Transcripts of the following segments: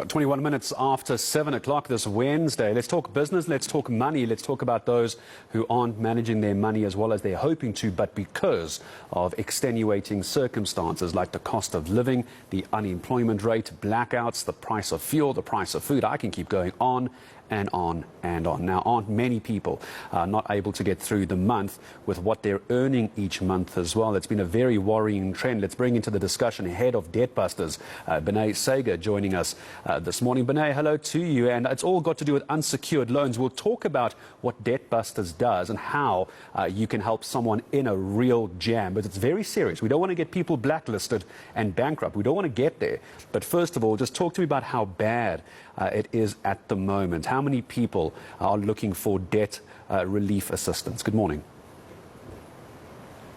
21 minutes after 7 o'clock this Wednesday. Let's talk business, let's talk money, let's talk about those who aren't managing their money as well as they're hoping to, but because of extenuating circumstances like the cost of living, the unemployment rate, blackouts, the price of fuel, the price of food. I can keep going on and on and on. Now, aren't many people not able to get through the month with what they're earning each month as well? It's been a very worrying trend. Let's bring into the discussion head of Debt Busters, Benay Sager, joining us this morning. Benay, hello to you. And it's all got to do with unsecured loans. We'll talk about what Debt Busters does and how you can help someone in a real jam. But it's very serious. We don't want to get people blacklisted and bankrupt. We don't want to get there. But first of all, just talk to me about how bad it is at the moment. How many people are looking for debt relief assistance? Good morning.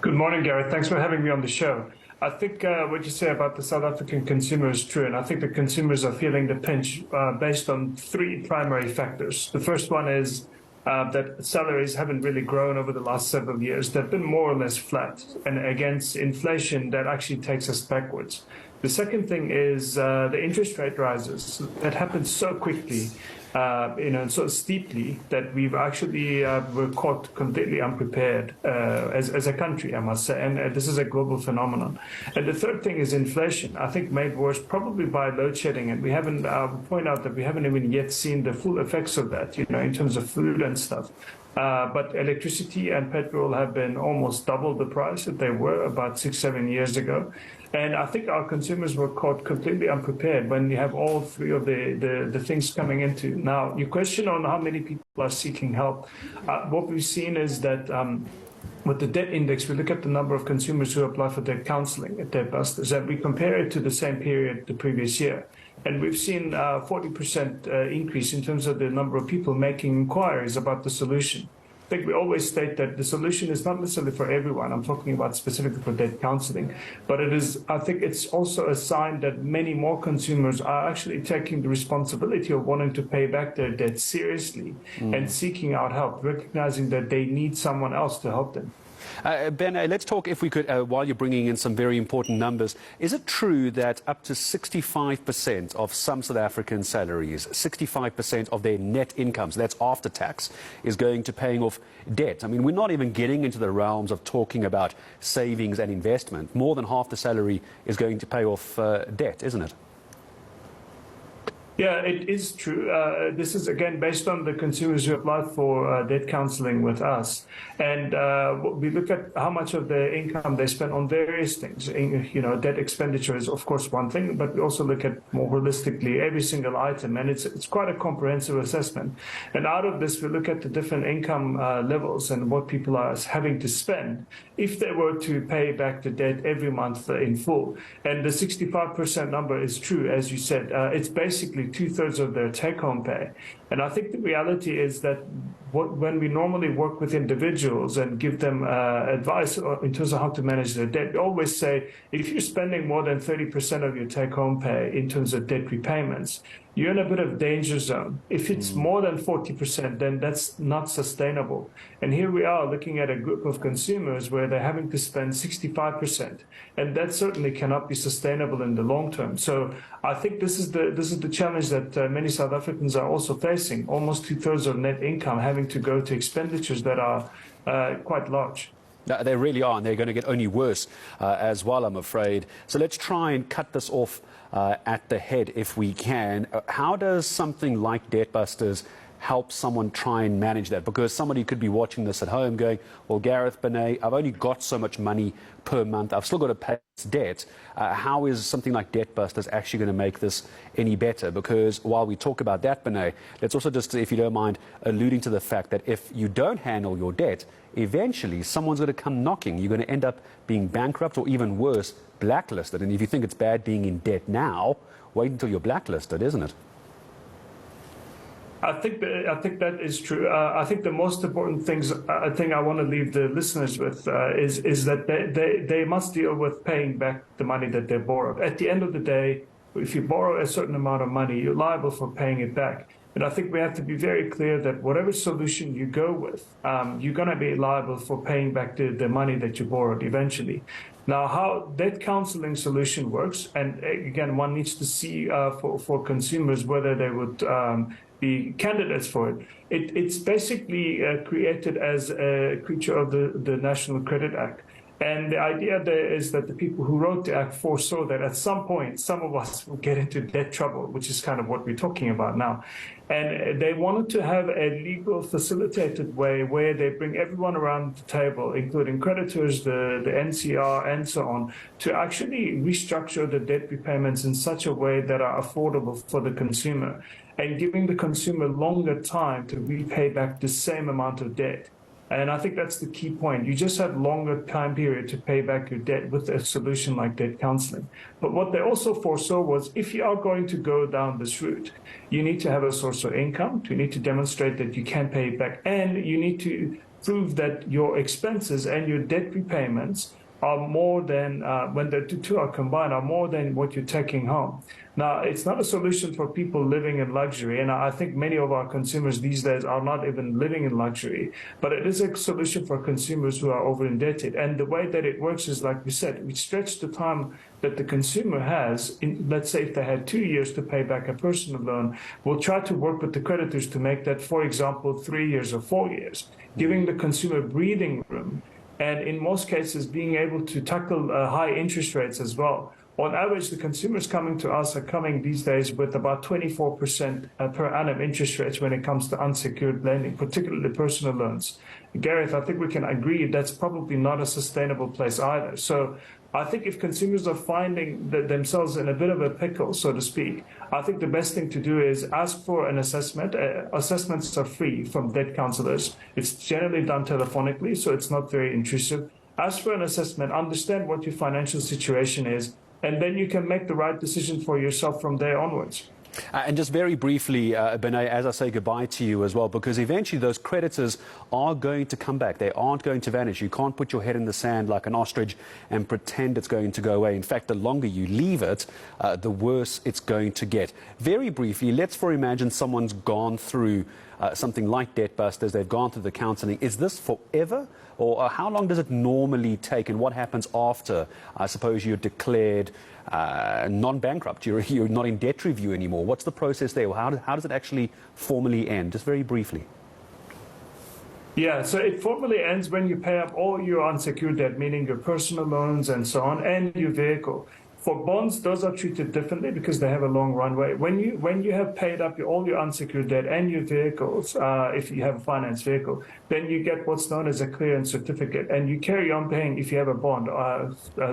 Good morning, Gareth. Thanks for having me on the show. I think what you say about the South African consumer is true, and I think the consumers are feeling the pinch based on three primary factors. The first one is that salaries haven't really grown over the last several years. They've been more or less flat, and against inflation, that actually takes us backwards. The second thing is the interest rate rises that happened so quickly, and so steeply that we've actually were caught completely unprepared as a country, I must say, and this is a global phenomenon. And the third thing is inflation, I think made worse probably by load shedding, and we haven't point out that we haven't even yet seen the full effects of that, in terms of food and stuff. But electricity and petrol have been almost double the price that they were about 6-7 years ago. And I think our consumers were caught completely unprepared when you have all three of the things coming into. Now, your question on how many people are seeking help, what we've seen is that with the debt index, we look at the number of consumers who apply for debt counseling at Debt Busters, and we compare it to the same period the previous year. And we've seen a 40% increase in terms of the number of people making inquiries about the solution. I think we always state that the solution is not necessarily for everyone. I'm talking about specifically for debt counseling. But it is, I think it's also a sign that many more consumers are actually taking the responsibility of wanting to pay back their debt seriously and seeking out help, recognizing that they need someone else to help them. Ben, let's talk, if we could, while you're bringing in some very important numbers. Is it true that up to 65% of some South African salaries, 65% of their net incomes, that's after tax, is going to paying off debt? I mean, we're not even getting into the realms of talking about savings and investment. More than half the salary is going to pay off debt, isn't it? Yeah, it is true. This is, again, based on the consumers who applied for debt counseling with us. And we look at how much of their income they spend on various things. Debt expenditure is, of course, one thing, but we also look at more holistically every single item. And it's quite a comprehensive assessment. And out of this, we look at the different income levels and what people are having to spend if they were to pay back the debt every month in full. And the 65% number is true, as you said. It's basically 2/3 of their take-home pay. And I think the reality is that when we normally work with individuals and give them advice in terms of how to manage their debt, we always say, if you're spending more than 30% of your take-home pay in terms of debt repayments, you're in a bit of danger zone. If it's more than 40%, then that's not sustainable. And here we are looking at a group of consumers where they're having to spend 65%. And that certainly cannot be sustainable in the long term. So I think this is the challenge that many South Africans are also facing. Almost 2/3 of net income having to go to expenditures that are quite large. They really are, and they're going to get only worse as well, I'm afraid. So let's try and cut this off at the head if we can. How does something like Debt Busters help someone try and manage that? Because somebody could be watching this at home going, well, Gareth, Benay, I've only got so much money per month. I've still got to pay this debt. How is something like Debt Busters actually going to make this any better? Because while we talk about that, Benay, let's also just, if you don't mind, alluding to the fact that if you don't handle your debt, eventually someone's going to come knocking. You're going to end up being bankrupt or even worse, blacklisted. And if you think it's bad being in debt now, wait until you're blacklisted, isn't it? I think that is true. I think the most important thing I want to leave the listeners with is that they must deal with paying back the money that they borrowed. At the end of the day, if you borrow a certain amount of money, you're liable for paying it back. And I think we have to be very clear that whatever solution you go with, you're going to be liable for paying back the money that you borrowed eventually. Now, how debt counseling solution works, and again, one needs to see for consumers whether they would be candidates for it. It's basically created as a creature of the National Credit Act. And the idea there is that the people who wrote the act foresaw that at some point, some of us will get into debt trouble, which is kind of what we're talking about now. And they wanted to have a legal facilitated way where they bring everyone around the table, including creditors, the eNCA, and so on, to actually restructure the debt repayments in such a way that are affordable for the consumer and giving the consumer longer time to repay back the same amount of debt. And I think that's the key point. You just have longer time period to pay back your debt with a solution like debt counseling. But what they also foresaw was if you are going to go down this route, you need to have a source of income. You need to demonstrate that you can pay it back. And you need to prove that your expenses and your debt repayments are more than, when the two are combined, are more than what you're taking home. Now, it's not a solution for people living in luxury, and I think many of our consumers these days are not even living in luxury, but it is a solution for consumers who are over-indebted. And the way that it works is, like we said, we stretch the time that the consumer has, let's say if they had 2 years to pay back a personal loan, we'll try to work with the creditors to make that, for example, 3 years or 4 years, giving the consumer breathing room, and in most cases being able to tackle high interest rates as well. On average, the consumers coming to us are coming these days with about 24% per annum interest rates when it comes to unsecured lending, particularly personal loans. Gareth, I think we can agree that's probably not a sustainable place either. So I think if consumers are finding themselves in a bit of a pickle, so to speak, I think the best thing to do is ask for an assessment. Assessments are free from debt counselors. It's generally done telephonically, so it's not very intrusive. Ask for an assessment, understand what your financial situation is, and then you can make the right decision for yourself from there onwards. And just very briefly, Benay, as I say goodbye to you as well, because eventually those creditors are going to come back. They aren't going to vanish. You can't put your head in the sand like an ostrich and pretend it's going to go away. In fact, the longer you leave it, the worse it's going to get. Very briefly, let's imagine someone's gone through something like Debt Busters. They've gone through the counselling. Is this forever? Or how long does it normally take? And what happens after, I suppose, you're declared non-bankrupt? You're not in debt review anymore. What's the process there? How does it actually formally end? Just very briefly. Yeah, so it formally ends when you pay up all your unsecured debt, meaning your personal loans and so on, and your vehicle. For bonds, those are treated differently because they have a long runway. When you have paid up all your unsecured debt and your vehicles, if you have a finance vehicle, then you get what's known as a clearance certificate, and you carry on paying if you have a bond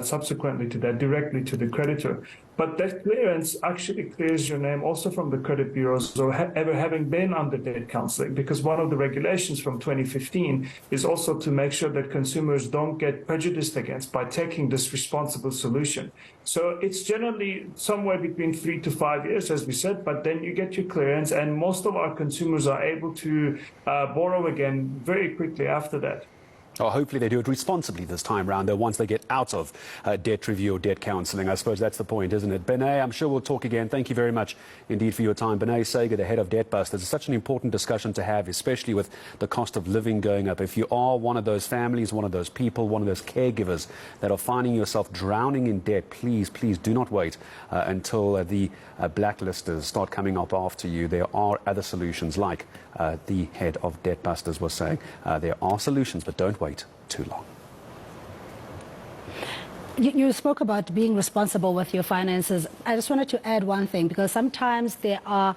subsequently to that directly to the creditor. But that clearance actually clears your name also from the credit bureaus or ever having been under debt counseling, because one of the regulations from 2015 is also to make sure that consumers don't get prejudiced against by taking this responsible solution. So it's generally somewhere between 3 to 5 years, as we said, but then you get your clearance, and most of our consumers are able to borrow again very quickly after that. Oh, hopefully they do it responsibly this time round, though, once they get out of debt review or debt counselling. I suppose that's the point, isn't it? Benay, I'm sure we'll talk again. Thank you very much indeed for your time. Benay Sager, the head of Debt Busters. It's such an important discussion to have, especially with the cost of living going up. If you are one of those families, one of those people, one of those caregivers that are finding yourself drowning in debt, please do not wait until the blacklisters start coming up after you. There are other solutions, like the head of Debt Busters was saying. There are solutions, but don't wait too long. You spoke about being responsible with your finances. I just wanted to add one thing, because sometimes there are